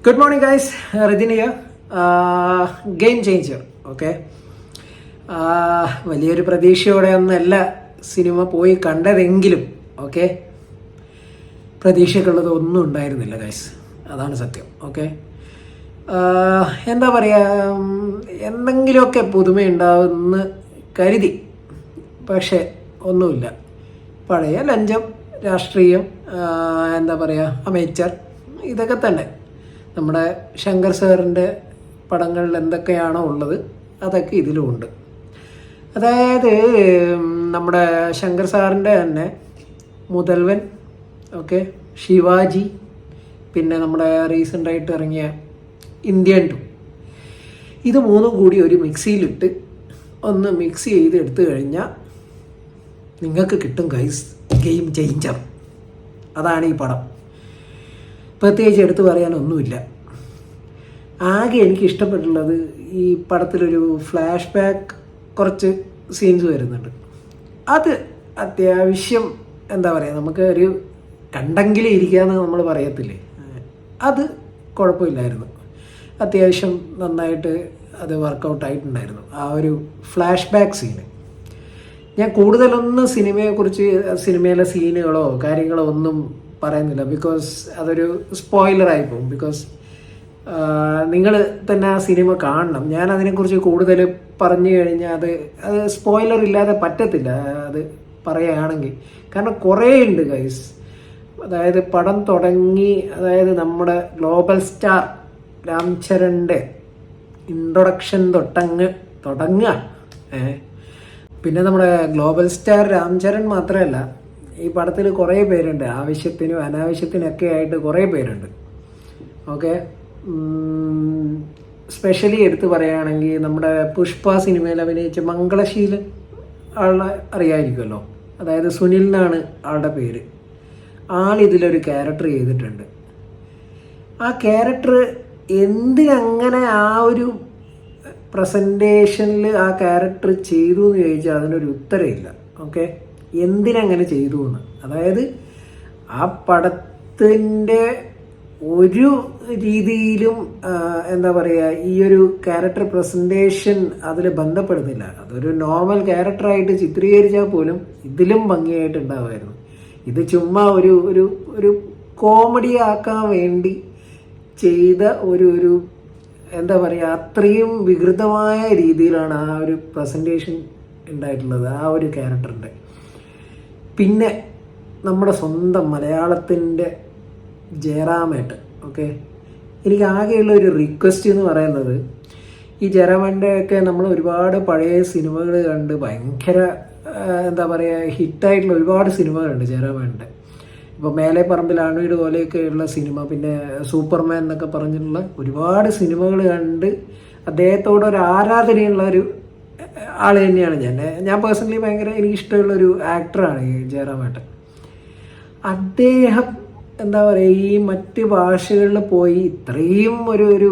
Good morning guys, റിദിനിയ. Game changer. Okay, വലിയൊരു പ്രതീക്ഷയോടെ ഒന്നല്ല സിനിമ പോയി കണ്ടതെങ്കിലും ഓക്കെ, പ്രതീക്ഷയ്ക്കുള്ളത് ഒന്നും ഉണ്ടായിരുന്നില്ല ഗൈസ്, അതാണ് സത്യം. ഓക്കെ, എന്താ പറയുക, എന്തെങ്കിലുമൊക്കെ പുതുമയുണ്ടാവുമെന്ന് കരുതി, പക്ഷേ ഒന്നുമില്ല. പഴയ ലഞ്ചം, രാഷ്ട്രീയം, എന്താ പറയുക, അമേച്ചർ, ഇതൊക്കെ തന്നെ. നമ്മുടെ ശങ്കർ സാറിൻ്റെ പടങ്ങളിൽ എന്തൊക്കെയാണോ ഉള്ളത് അതൊക്കെ ഇതിലും ഉണ്ട്. അതായത് നമ്മുടെ ശങ്കർ സാറിൻ്റെ തന്നെ മുതൽവൻ, ഓക്കെ, ശിവാജി, പിന്നെ നമ്മുടെ റീസെൻ്റായിട്ട് ഇറങ്ങിയ ഇന്ത്യൻ 2, ഇത് മൂന്നും കൂടി ഒരു മിക്സിയിലിട്ട് ഒന്ന് മിക്സ് ചെയ്ത് എടുത്തു കഴിഞ്ഞാൽ നിങ്ങൾക്ക് കിട്ടും ഗൈസ് ഗെയിം ചേഞ്ചർ. അതാണ് ഈ പടം. പ്രത്യേകിച്ച് എടുത്തു പറയാനൊന്നുമില്ല. ആകെ എനിക്ക് ഇഷ്ടപ്പെട്ടുള്ളത് ഈ പടത്തിലൊരു ഫ്ലാഷ് ബാക്ക് കുറച്ച് സീൻസ് വരുന്നുണ്ട്. അത് അത്യാവശ്യം എന്താ പറയുക, നമുക്ക് ഒരു കണ്ടെങ്കിലും ഇരിക്കാമെന്ന് നമ്മൾ പറയത്തില്ലേ, അത് കുഴപ്പമില്ലായിരുന്നു. അത്യാവശ്യം നന്നായിട്ട് അത് വർക്കൗട്ട് ആയിട്ടുണ്ടായിരുന്നു ആ ഒരു ഫ്ലാഷ് ബാക്ക് സീന്. ഞാൻ കൂടുതലൊന്നും സിനിമയെക്കുറിച്ച്, സിനിമയിലെ സീനുകളോ കാര്യങ്ങളോ ഒന്നും പറയുന്നില്ല, ബിക്കോസ് അതൊരു സ്പോയിലറായി പോകും. ബിക്കോസ് നിങ്ങൾ തന്നെ ആ സിനിമ കാണണം. ഞാൻ അതിനെക്കുറിച്ച് കൂടുതൽ പറഞ്ഞു കഴിഞ്ഞാൽ അത് സ്പോയിലർ ഇല്ലാതെ പറ്റത്തില്ല അത് പറയുകയാണെങ്കിൽ. കാരണം കുറേ ഉണ്ട് ഗൈസ്. അതായത് പടം തുടങ്ങി, അതായത് നമ്മുടെ ഗ്ലോബൽ സ്റ്റാർ രാം ചരണിൻ്റെ ഇൻട്രൊഡക്ഷൻ തുടങ്ങുക. പിന്നെ നമ്മുടെ ഗ്ലോബൽ സ്റ്റാർ രാം ചരൺ മാത്രമല്ല, ഈ പടത്തിൽ കുറേ പേരുണ്ട്, ആവശ്യത്തിനും അനാവശ്യത്തിനൊക്കെ ആയിട്ട് കുറേ പേരുണ്ട്. ഓക്കെ, സ്പെഷ്യലി എടുത്ത് പറയുകയാണെങ്കിൽ നമ്മുടെ പുഷ്പ സിനിമയിൽ അഭിനയിച്ച മംഗളശീലൻ ആളെ അറിയാമായിരിക്കുമല്ലോ. അതായത് സുനിൽ എന്നാണ് ആളുടെ പേര്. ആളിതിലൊരു ക്യാരക്ടർ ചെയ്തിട്ടുണ്ട്. ആ ക്യാരക്ടർ എന്തിനങ്ങനെ ആ ഒരു പ്രസൻറ്റേഷനിൽ ആ ക്യാരക്ടർ ചെയ്തു എന്ന് ചോദിച്ചാൽ അതിനൊരു ഉത്തരമില്ല. ഓക്കെ, എന്തിനങ്ങനെ ചെയ്തു എന്ന്. അതായത് ആ പടത്തിൻ്റെ ഒരു രീതിയിലും എന്താ പറയുക, ഈ ഒരു ക്യാരക്ടർ പ്രസൻറ്റേഷൻ അതിൽ ബന്ധപ്പെടുന്നില്ല. അതൊരു നോർമൽ ക്യാരക്ടറായിട്ട് ചിത്രീകരിച്ചാൽ പോലും ഇതിലും ഭംഗിയായിട്ടുണ്ടാവുമായിരുന്നു. ഇത് ചുമ്മാ ഒരു കോമഡി ആക്കാൻ വേണ്ടി ചെയ്ത ഒരു എന്താ പറയുക, അത്രയും വികൃതമായ രീതിയിലാണ് ആ ഒരു പ്രസൻറ്റേഷൻ ഉണ്ടായിട്ടുള്ളത് ആ ഒരു ക്യാരക്ടറിൻ്റെ. പിന്നെ നമ്മുടെ സ്വന്തം മലയാളത്തിൻ്റെ ജയറാമേട്ടൻ. ഓക്കെ, എനിക്ക് ആകെയുള്ള ഒരു റിക്വസ്റ്റ് എന്ന് പറയുന്നത്, ഈ ജയറാമേട്ടൻ്റെ ഒക്കെ നമ്മൾ ഒരുപാട് പഴയ സിനിമകൾ കണ്ട് ഭയങ്കര എന്താ പറയുക ഹിറ്റായിട്ടുള്ള ഒരുപാട് സിനിമകളുണ്ട് ജയറാമേട്ടൻ്റെ. ഇപ്പോൾ മേലെ പറമ്പിൽ ആൺവീട് പോലെയൊക്കെയുള്ള സിനിമ, പിന്നെ സൂപ്പർമാൻ എന്നൊക്കെ പറഞ്ഞിട്ടുള്ള ഒരുപാട് സിനിമകൾ കണ്ട് അദ്ദേഹത്തോട് ഒരു ആരാധനയുള്ള ഒരു ആൾ തന്നെയാണ് ഞാൻ പേഴ്സണലി ഭയങ്കര എനിക്കിഷ്ടമുള്ളൊരു ആക്ടറാണ് ഈ ജയറാമേട്ടൻ. അദ്ദേഹം എന്താ പറയുക, ഈ മറ്റ് ഭാഷകളിൽ പോയി ഇത്രയും ഒരു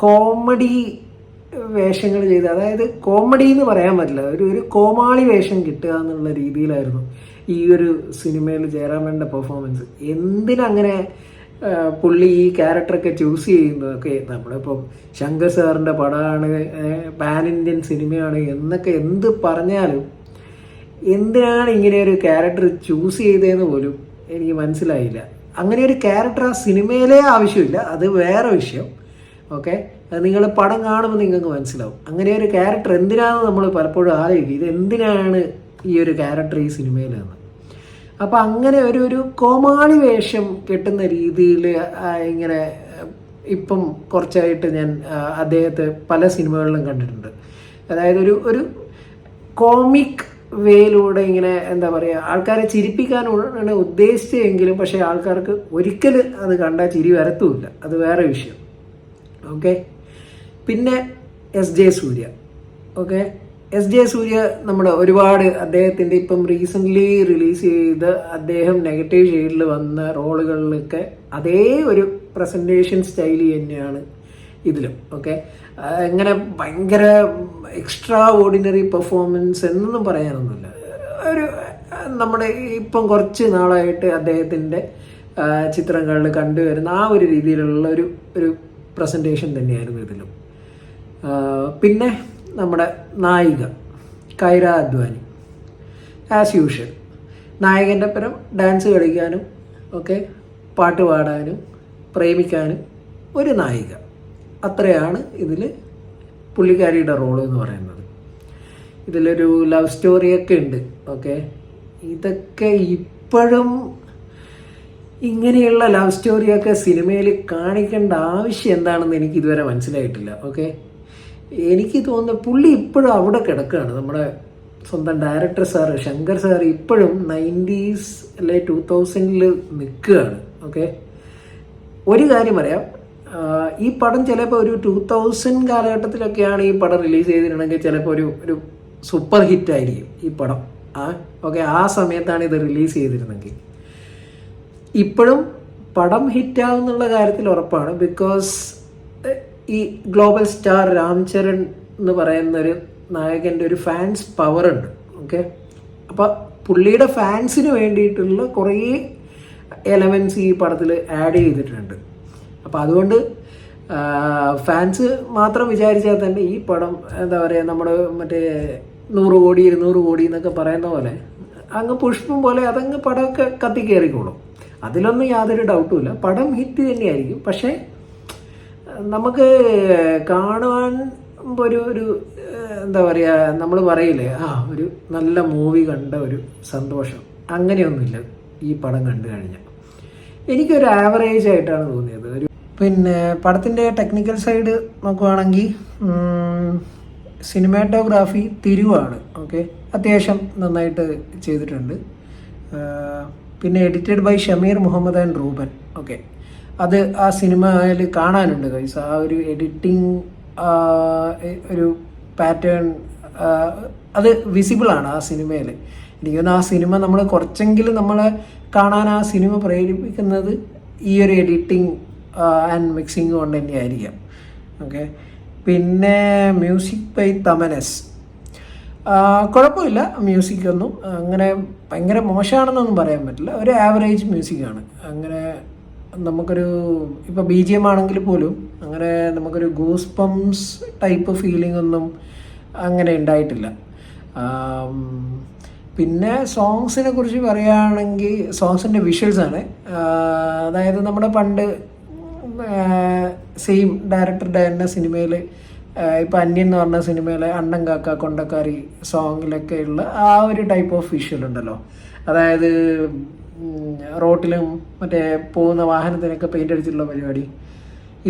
കോമഡി വേഷങ്ങൾ ചെയ്ത്, അതായത് കോമഡി എന്ന് പറയാൻ പറ്റില്ല, ഒരു കോമാളി വേഷം കിട്ടുക എന്നുള്ള രീതിയിലായിരുന്നു ഈ ഒരു സിനിമയിൽ ജയറാമേട്ടൻ്റെ പെർഫോമൻസ്. എന്തിനങ്ങനെ പുള്ളി ഈ ക്യാരക്ടറൊക്കെ ചൂസ് ചെയ്യുന്നതൊക്കെ, നമ്മളിപ്പോൾ ശങ്കർ സാറിൻ്റെ പടമാണ്, പാൻ ഇന്ത്യൻ സിനിമയാണ് എന്നൊക്കെ എന്ത് പറഞ്ഞാലും എന്തിനാണ് ഇങ്ങനെ ഒരു ക്യാരക്ടർ ചൂസ് ചെയ്തതെന്ന് പോലും എനിക്ക് മനസ്സിലായില്ല. അങ്ങനെ ഒരു ക്യാരക്ടർ ആ സിനിമയിലേ ആവശ്യമില്ല, അത് വേറെ വിഷയം. ഓക്കെ, അത് നിങ്ങൾ പടം കാണുമ്പോൾ നിങ്ങൾക്ക് മനസ്സിലാവും. അങ്ങനെ ഒരു ക്യാരക്ടർ എന്തിനാണെന്ന് നമ്മൾ പലപ്പോഴും ആലോചിക്കും, ഇത് എന്തിനാണ് ഈ ഒരു ക്യാരക്ടർ ഈ സിനിമയിലെന്ന്. അപ്പം അങ്ങനെ ഒരു കോമാളി വേഷം കെട്ടുന്ന രീതിയിൽ ഇങ്ങനെ ഇപ്പം കുറച്ചായിട്ട് ഞാൻ അദ്ദേഹത്തെ പല സിനിമകളിലും കണ്ടിട്ടുണ്ട്. അതായത് ഒരു കോമിക് വേയിലൂടെ ഇങ്ങനെ എന്താ പറയുക, ആൾക്കാരെ ചിരിപ്പിക്കാനാണ് ഉദ്ദേശിച്ചതെങ്കിലും പക്ഷേ ആൾക്കാർക്ക് ഒരിക്കലും അത് കണ്ടാൽ ചിരി വരത്തുമില്ല, അത് വേറെ വിഷയം. ഓക്കെ, പിന്നെ എസ്.ജെ. സൂര്യ. ഓക്കെ, എസ്.ജെ. സൂര്യ നമ്മുടെ ഒരുപാട് അദ്ദേഹത്തിൻ്റെ ഇപ്പം റീസെൻ്റ്ലി റിലീസ് ചെയ്ത് അദ്ദേഹം നെഗറ്റീവ് ഷെയ്ഡിൽ വന്ന റോളുകളിലൊക്കെ അതേ ഒരു പ്രസൻറ്റേഷൻ സ്റ്റൈൽ തന്നെയാണ് ഇതിലും. ഓക്കെ, ഇങ്ങനെ ഭയങ്കര എക്സ്ട്രാ ഓർഡിനറി പെർഫോമൻസ് എന്നൊന്നും പറയാനൊന്നുമില്ല. നമ്മുടെ ഇപ്പം കുറച്ച് നാളായിട്ട് അദ്ദേഹത്തിൻ്റെ ചിത്രങ്ങളിൽ കണ്ടുവരുന്ന ആ ഒരു രീതിയിലുള്ള ഒരു പ്രസൻറ്റേഷൻ തന്നെയായിരുന്നു ഇതിലും. പിന്നെ നമ്മുടെ നായിക കൈര അദ്വാനി ആസ് യൂഷ്വൽ നായകൻ്റെ പരം ഡാൻസ് കളിക്കാനും ഒക്കെ പാട്ട് പാടാനും പ്രേമിക്കാനും ഒരു നായിക, അത്രയാണ് ഇതിൽ പുള്ളിക്കാരിയുടെ റോള് എന്ന് പറയുന്നത്. ഇതിലൊരു ലവ് സ്റ്റോറിയൊക്കെ ഉണ്ട്. ഓക്കെ, ഇതൊക്കെ ഇപ്പോഴും ഇങ്ങനെയുള്ള ലവ് സ്റ്റോറിയൊക്കെ സിനിമയിൽ കാണിക്കേണ്ട ആവശ്യം എന്താണെന്ന് എനിക്ക് ഇതുവരെ മനസ്സിലായിട്ടില്ല. ഓക്കെ, എനിക്ക് തോന്നുന്നു പുള്ളി ഇപ്പോഴും അവിടെ കിടക്കുകയാണ്. നമ്മുടെ സ്വന്തം ഡയറക്ടർ സാറ് ശങ്കർ സാർ ഇപ്പോഴും 90s അല്ലെ 2000 നിൽക്കുകയാണ്. ഓക്കെ, ഒരു കാര്യം പറയാം, ഈ പടം ചിലപ്പോൾ ഒരു 2000 കാലഘട്ടത്തിലൊക്കെയാണ് ഈ പടം റിലീസ് ചെയ്തിട്ടുണ്ടെങ്കിൽ ചിലപ്പോൾ ഒരു സൂപ്പർ ഹിറ്റ് ആയിരിക്കും ഈ പടം. ഓക്കെ, ആ സമയത്താണ് ഇത് റിലീസ് ചെയ്തിരുന്നെങ്കിൽ. ഇപ്പോഴും പടം ഹിറ്റാവുന്നുള്ള കാര്യത്തിൽ ഉറപ്പാണ്. ബിക്കോസ് ഈ ഗ്ലോബൽ സ്റ്റാർ രാം ചരൺ എന്ന് പറയുന്നൊരു നായകൻ്റെ ഒരു ഫാൻസ് പവർ ഉണ്ട്. ഓക്കെ, അപ്പോൾ പുള്ളിയുടെ ഫാൻസിന് വേണ്ടിയിട്ടുള്ള കുറേ എലമെൻറ്റ്സ് ഈ പടത്തിൽ ആഡ് ചെയ്തിട്ടുണ്ട്. അപ്പോൾ അതുകൊണ്ട് ഫാൻസ് മാത്രം വിചാരിച്ചാൽ തന്നെ ഈ പടം എന്താ പറയുക, നമ്മൾ മറ്റേ 100 കോടി 200 കോടി എന്നൊക്കെ പറയുന്ന പോലെ അങ്ങ് പുഷ്പം പോലെ അതങ്ങ് പടമൊക്കെ കത്തിക്കയറിക്കോളും. അതിലൊന്നും യാതൊരു ഡൗട്ടും ഇല്ല, പടം ഹിറ്റ് തന്നെയായിരിക്കും. പക്ഷേ നമുക്ക് കാണുവാൻ ഒരു എന്താ പറയുക, നമ്മൾ പറയില്ലേ ഒരു നല്ല മൂവി കണ്ട ഒരു സന്തോഷം, അങ്ങനെയൊന്നുമില്ല ഈ പടം കണ്ടു കഴിഞ്ഞാൽ. എനിക്കൊരു ആവറേജ് ആയിട്ടാണ് തോന്നിയത്. പിന്നെ പടത്തിൻ്റെ ടെക്നിക്കൽ സൈഡ് നോക്കുവാണെങ്കിൽ സിനിമാറ്റോഗ്രാഫി തിരുവാണ്. ഓക്കെ, അത്യാവശ്യം നന്നായിട്ട് ചെയ്തിട്ടുണ്ട്. പിന്നെ edited by Shameer Muhammad and Ruben. Okay, അത് ആ സിനിമയിൽ കാണാനുണ്ട് ഗൈസ്. ആ ഒരു എഡിറ്റിംഗ് ഒരു പാറ്റേൺ അത് വിസിബിളാണ് ആ സിനിമയിൽ. എനിക്ക് തോന്നുന്നു ആ സിനിമ നമ്മൾ കുറച്ചെങ്കിലും നമ്മളെ കാണാൻ ആ സിനിമ പ്രേരിപ്പിക്കുന്നത് ഈ ഒരു എഡിറ്റിംഗ് ആൻഡ് മിക്സിങ് കൊണ്ട് തന്നെയായിരിക്കാം. ഓക്കെ, പിന്നെ മ്യൂസിക് ബൈ തമനസ്. കുഴപ്പമില്ല, മ്യൂസിക്കൊന്നും അങ്ങനെ ഭയങ്കര മോശമാണെന്നൊന്നും പറയാൻ പറ്റില്ല. ഒരു ആവറേജ് മ്യൂസിക്കാണ്. അങ്ങനെ നമുക്കൊരു ഇപ്പോൾ BGM ആണെങ്കിൽ പോലും അങ്ങനെ നമുക്കൊരു ഗൂസ് പംസ് ടൈപ്പ് ഫീലിംഗ് ഒന്നും അങ്ങനെ ഉണ്ടായിട്ടില്ല. പിന്നെ സോങ്സിനെ കുറിച്ച് പറയുകയാണെങ്കിൽ സോങ്സിൻ്റെ വിഷ്വൽസാണ്. അതായത് നമ്മുടെ പണ്ട് സെയിം ഡയറക്ടറുടെ തന്നെ സിനിമയിൽ ഇപ്പോൾ അന്യൻ എന്ന് പറഞ്ഞ സിനിമയിലെ അണ്ണൻ കാക്ക കൊണ്ടക്കാരി സോങ്ങിലൊക്കെ ഉള്ള ആ ഒരു ടൈപ്പ് ഓഫ് വിഷ്വൽ ഉണ്ടല്ലോ. അതായത് റോഡിലും മറ്റേ പോകുന്ന വാഹനത്തിനൊക്കെ പെയിൻ്റ് അടിച്ചിട്ടുള്ള പരിപാടി.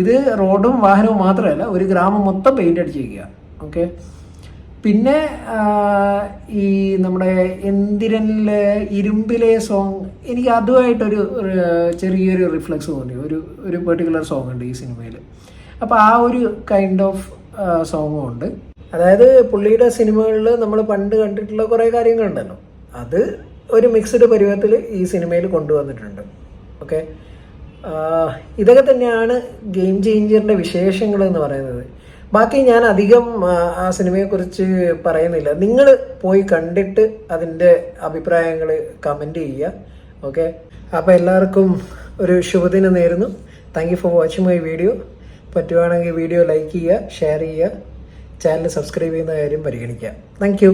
ഇത് റോഡും വാഹനവും മാത്രമല്ല, ഒരു ഗ്രാമം മൊത്തം പെയിൻ്റ് അടിച്ചിരിക്കുക. ഓക്കെ, പിന്നെ ഈ നമ്മുടെ എന്തിരനിലെ ഇരുമ്പിലെ സോങ്, എനിക്ക് അതുമായിട്ടൊരു ചെറിയൊരു റിഫ്ലക്സ് തോന്നി. ഒരു പെർട്ടിക്കുലർ സോങ് ഉണ്ട് ഈ സിനിമയിൽ. അപ്പോൾ ആ ഒരു കൈൻഡ് ഓഫ് സോങ്ങും ഉണ്ട്. അതായത് പുള്ളിയുടെ സിനിമകളിൽ നമ്മൾ പണ്ട് കണ്ടിട്ടുള്ള കുറേ കാര്യങ്ങളുണ്ടല്ലോ, അത് ഒരു മിക്സ്ഡ് പരുവത്തിൽ ഈ സിനിമയിൽ കൊണ്ടുവന്നിട്ടുണ്ട്. ഓക്കെ, ഇതൊക്കെ തന്നെയാണ് ഗെയിം ചേഞ്ചറിൻ്റെ വിശേഷങ്ങൾ എന്ന് പറയുന്നത്. ബാക്കി ഞാൻ അധികം ആ സിനിമയെക്കുറിച്ച് പറയുന്നില്ല. നിങ്ങൾ പോയി കണ്ടിട്ട് അതിൻ്റെ അഭിപ്രായങ്ങൾ കമൻറ്റ് ചെയ്യുക. ഓക്കെ, അപ്പോൾ എല്ലാവർക്കും ഒരു ശുഭദിനം നേരുന്നു. Thank you for watching my video. പറ്റുവാണെങ്കിൽ വീഡിയോ ലൈക്ക് ചെയ്യുക, ഷെയർ ചെയ്യുക, ചാനൽ സബ്സ്ക്രൈബ് ചെയ്യുന്ന കാര്യം പരിഗണിക്കുക. Thank you.